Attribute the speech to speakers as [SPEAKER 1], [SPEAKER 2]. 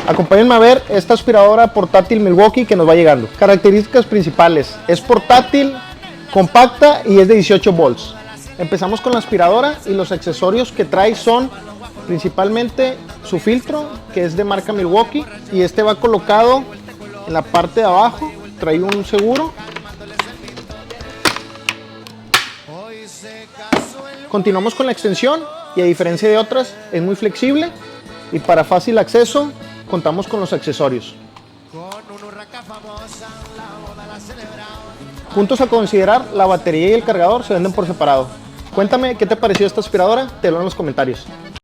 [SPEAKER 1] Acompáñenme a ver esta aspiradora portátil Milwaukee que nos va llegando. Características principales: es portátil, compacta y es de 18 volts. Empezamos con la aspiradora y los accesorios que trae son principalmente su filtro, que es de marca Milwaukee, y este va colocado en la parte de abajo. Trae un seguro. Continuamos con la extensión y, a diferencia de otras, es muy flexible y para fácil acceso contamos con los accesorios. Puntos a considerar: la batería y el cargador se venden por separado. Cuéntame qué te pareció esta aspiradora, te lo en los comentarios.